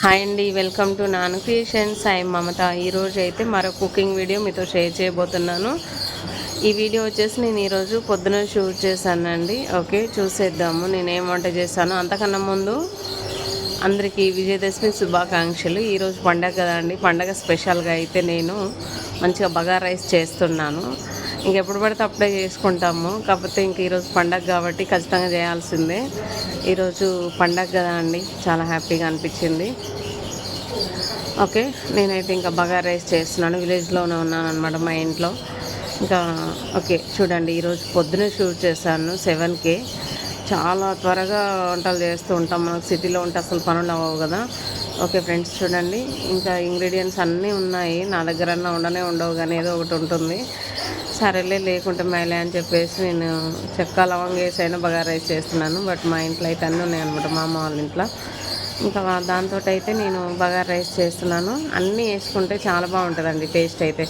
Hi అండి, welcome to నాను creations. I మమత. ఈరోజు అయితే మరో కుకింగ్ వీడియో మీతో షేర్ చేయబోతున్నాను. ఈ వీడియో వచ్చేసి నేను ఈరోజు పొద్దున షూట్ చేశానండి. ఓకే, చూసేద్దాము నేను ఏం వంట చేశాను. అంతకన్నా ముందు అందరికీ విజయదశమి శుభాకాంక్షలు. ఈరోజు పండగ కదా అండి, పండగ స్పెషల్గా అయితే నేను మంచిగా బగారా రైస్ చేస్తున్నాను. ఇంకెప్పుడు పడితే అప్పుడే చేసుకుంటాము, కాకపోతే ఇంక ఈరోజు పండగ కాబట్టి ఖచ్చితంగా చేయాల్సిందే. ఈరోజు పండగ కదా అండి, చాలా హ్యాపీగా అనిపించింది. ఓకే, నేనైతే ఇంకా బగారా రైస్ చేస్తున్నాను. విలేజ్లోనే ఉన్నాను అనమాట, మా ఇంట్లో. ఇంకా ఓకే చూడండి, ఈరోజు పొద్దునే షూట్ చేశాను 7కే. చాలా త్వరగా వంటలు చేస్తూ ఉంటాం, మనకు సిటీలో ఉంటే అసలు పనులు అవ్వవు కదా. ఓకే ఫ్రెండ్స్, చూడండి ఇంకా ఇంగ్రీడియంట్స్ అన్నీ ఉన్నాయి నా దగ్గర. ఉండవు కానీ ఏదో ఒకటి ఉంటుంది. సరేలే, లేకుంటే మేలే అని చెప్పేసి నేను చెక్క లవంగ వేసి అయినా బగారా రైస్ చేస్తున్నాను. బట్ మా ఇంట్లో అయితే అన్నీ ఉన్నాయన్నమాట, మా అమ్మ వాళ్ళ ఇంట్లో. ఇంకా దాంతో అయితే నేను బగారా రైస్ చేస్తున్నాను. అన్నీ వేసుకుంటే చాలా బాగుంటుందండి టేస్ట్ అయితే.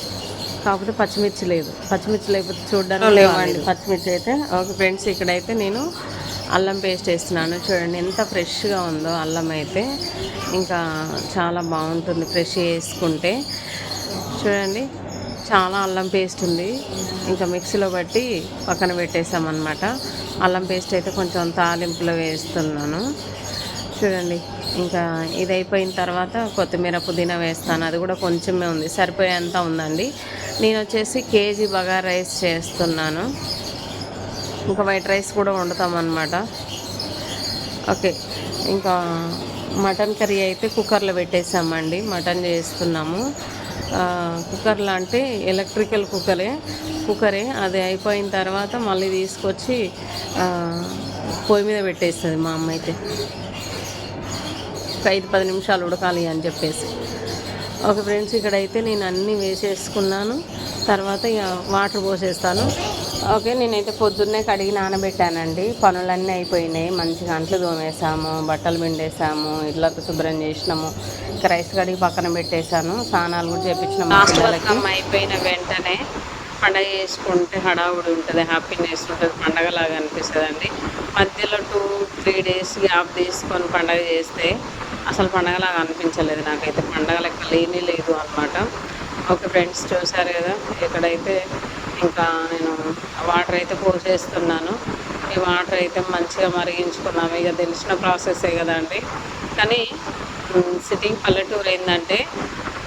కాకపోతే పచ్చిమిర్చి లేదు, పచ్చిమిర్చి లేకపోతే చూడడానికి లేవండి పచ్చిమిర్చి అయితే. ఓకే ఫ్రెండ్స్, ఇక్కడైతే నేను అల్లం పేస్ట్ వేస్తున్నాను. చూడండి ఎంత ఫ్రెష్గా ఉందో అల్లం అయితే, ఇంకా చాలా బాగుంటుంది ఫ్రెష్ వేసుకుంటే. చూడండి చాలా అల్లం పేస్ట్ ఉంది. ఇంకా మిక్సీలో బట్టి పక్కన పెట్టేసామన్నమాట. అల్లం పేస్ట్ అయితే కొంచెం తాలింపులో వేస్తున్నాను. చూడండి ఇంకా ఇది అయిపోయిన తర్వాత కొత్తిమీర పుదీనా వేస్తాను. అది కూడా కొంచెమే ఉంది, సరిపోయేంత ఉందండి. నేను వచ్చేసి కేజీ బగారా రైస్ చేస్తున్నాను. ఇంకా వైట్ రైస్ కూడా వండుతామన్నమాట. ఓకే, ఇంకా మటన్ కర్రీ అయితే కుక్కర్లో పెట్టేసామండి. మటన్ చేస్తున్నాము. కుక్కర్లో అంటే ఎలక్ట్రికల్ కుక్కరే. అది అయిపోయిన తర్వాత మళ్ళీ తీసుకొచ్చి పొయ్యి మీద పెట్టేస్తుంది మా అమ్మ అయితే. ఒక 5-10 నిమిషాలు ఉడకాలి అని చెప్పేసి. ఓకే ఫ్రెండ్స్, ఇక్కడైతే నేను అన్నీ వేసేసుకున్నాను. తర్వాత ఇక వాటర్ పోసేస్తాను. ఓకే, నేనైతే పొద్దున్నే కడిగి నానబెట్టానండి. పనులన్నీ అయిపోయినాయి. మంచిగా అంట్లు తోమేసాము, బట్టలు పిండేసాము, ఇళ్ళకు శుభ్రం చేసినాము. ఇంకా రైస్ కడిగి పక్కన పెట్టేశాను. స్నానాలు కూడా చేయించినాము. అయిపోయిన వెంటనే పండగ చేసుకుంటే హడావుడి ఉంటుంది, హ్యాపీనెస్ ఉంటుంది, పండగలాగా అనిపిస్తుంది అండి. మధ్యలో 2-3 డేస్ గ్యాప్ తీసుకొని పండగ చేస్తే అసలు పండగలాగా అనిపించలేదు నాకైతే. పండగ లెక్క లేదు అనమాట. ఓకే ఫ్రెండ్స్, చూసారు కదా, ఇక్కడైతే ఇంకా నేను వాటర్ అయితే పోసేస్తున్నాను. ఈ వాటర్ అయితే మంచిగా మరిగించుకున్నాము. ఇక తెలిసిన ప్రాసెసే కదండి. కానీ సిటీ పల్లెటూరు ఏంటంటే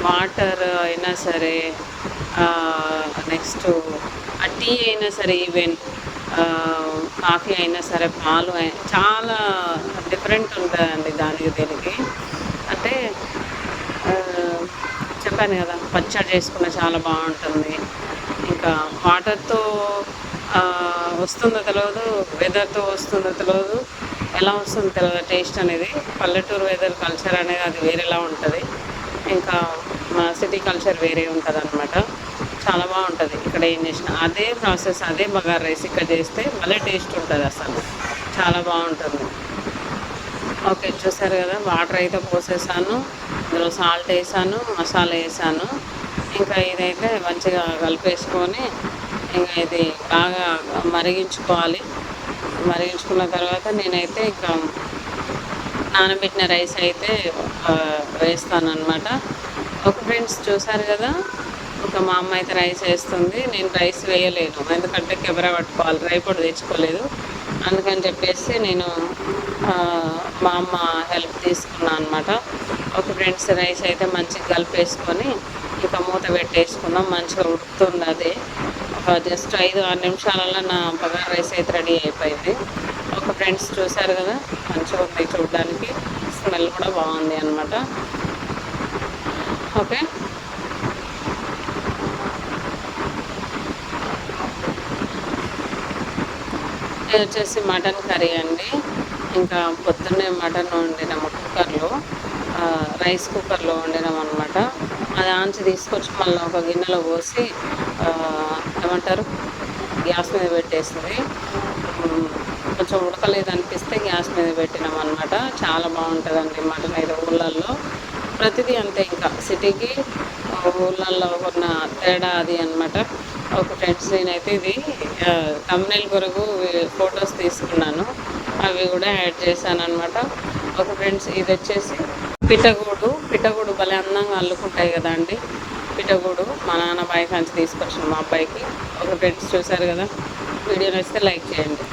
వాటర్ అయినా సరే, నెక్స్ట్ ఆ టీ అయినా సరే, ఈవెన్ కాఫీ అయినా సరే, పాలు చాలా డిఫరెంట్ ఉంటుందండి దానికి దీనికి. అంటే చెప్పాను కదా, పచ్చడి చేసుకున్న చాలా బాగుంటుంది. ఇంకా వాటర్తో వస్తుందో తెలియదు, వెదర్తో వస్తుందో తెలియదు, ఎలా వస్తుందో తెలియదు టేస్ట్ అనేది. పల్లెటూరు వెదర్ కల్చర్ అనేది అది వేరేలా ఉంటుంది. ఇంకా మా సిటీ కల్చర్ వేరే ఉంటుంది అనమాట. చాలా బాగుంటుంది. ఇక్కడ ఏం చేసినా అదే ప్రాసెస్, అదే బగారా రైస్ ఇక్కడ చేస్తే భలే టేస్ట్ ఉంటుంది, అసలు చాలా బాగుంటుంది. ఓకే, చూసారు కదా, వాటర్ అయితే పోసేసాను. ఇందులో సాల్ట్ వేసాను, మసాలా వేసాను. ఇంకా ఇదైతే మంచిగా కలిపేసుకొని ఇంకా ఇది బాగా మరిగించుకోవాలి. మరిగించుకున్న తర్వాత నేనైతే ఇంకా నానబెట్టిన రైస్ అయితే వేస్తాను అనమాట. ఓకే ఫ్రెండ్స్, చూసారు కదా, ఇంకా మా అమ్మ అయితే రైస్ వేస్తుంది. నేను రైస్ వేయలేను, ఎందుకంటే కెమెరా పట్టుకోవాలి, రైపొడి తెచ్చుకోలేదు. అందుకని చెప్పేసి నేను మా అమ్మ హెల్ప్ తీసుకున్నాను అనమాట. ఓకే ఫ్రెండ్స్, రైస్ అయితే మంచిగా కలిపేసుకొని ఇంకా మూత పెట్టేసుకున్నాం. మంచిగా ఉడుకుతుంది. అది ఒక జస్ట్ 5-6 నిమిషాలలో నా బగారా రైస్ అయితే రెడీ అయిపోయింది. ఓకే ఫ్రెండ్స్, చూసారు కదా, మంచిగా ఉంది చూడడానికి, స్మెల్ కూడా బాగుంది అనమాట. ఓకే, ఇది వచ్చేసి మటన్ కర్రీ అండి. ఇంకా పొద్దున్నే మటన్ వండినాము కుక్కర్లో, రైస్ కుక్కర్లో వండినాం అనమాట. అది ఆంచి తీసుకొచ్చి మళ్ళీ ఒక గిన్నెలో పోసి ఏమంటారు, గ్యాస్ మీద పెట్టేసింది. కొంచెం ఉడకలేదు అనిపిస్తే గ్యాస్ మీద పెట్టినాం అనమాట. చాలా బాగుంటుందండి మటన్ అయితే. ఊళ్ళల్లో ప్రతిదీ అంతే, ఇంకా సిటీకి ఊళ్ళల్లో ఉన్న తేడా అది అనమాట. ఓకే ఫ్రెండ్స్, నేనైతే ఇది థంబ్నెయిల్ కొరకు ఫొటోస్ తీసుకున్నాను, అవి కూడా యాడ్ చేశాను అనమాట. ఓకే ఫ్రెండ్స్, ఇది వచ్చేసి పిట్టగూడు భలే అందంగా అల్లుకుంటాయి కదా అండి. పిట్టగూడు మా నాన్న బాయ్ కాంచి తీసుకొచ్చిన మా అబ్బాయికి. ఒక ఫ్రెండ్స్ చూసారు కదా, వీడియో నచ్చితే లైక్ చేయండి.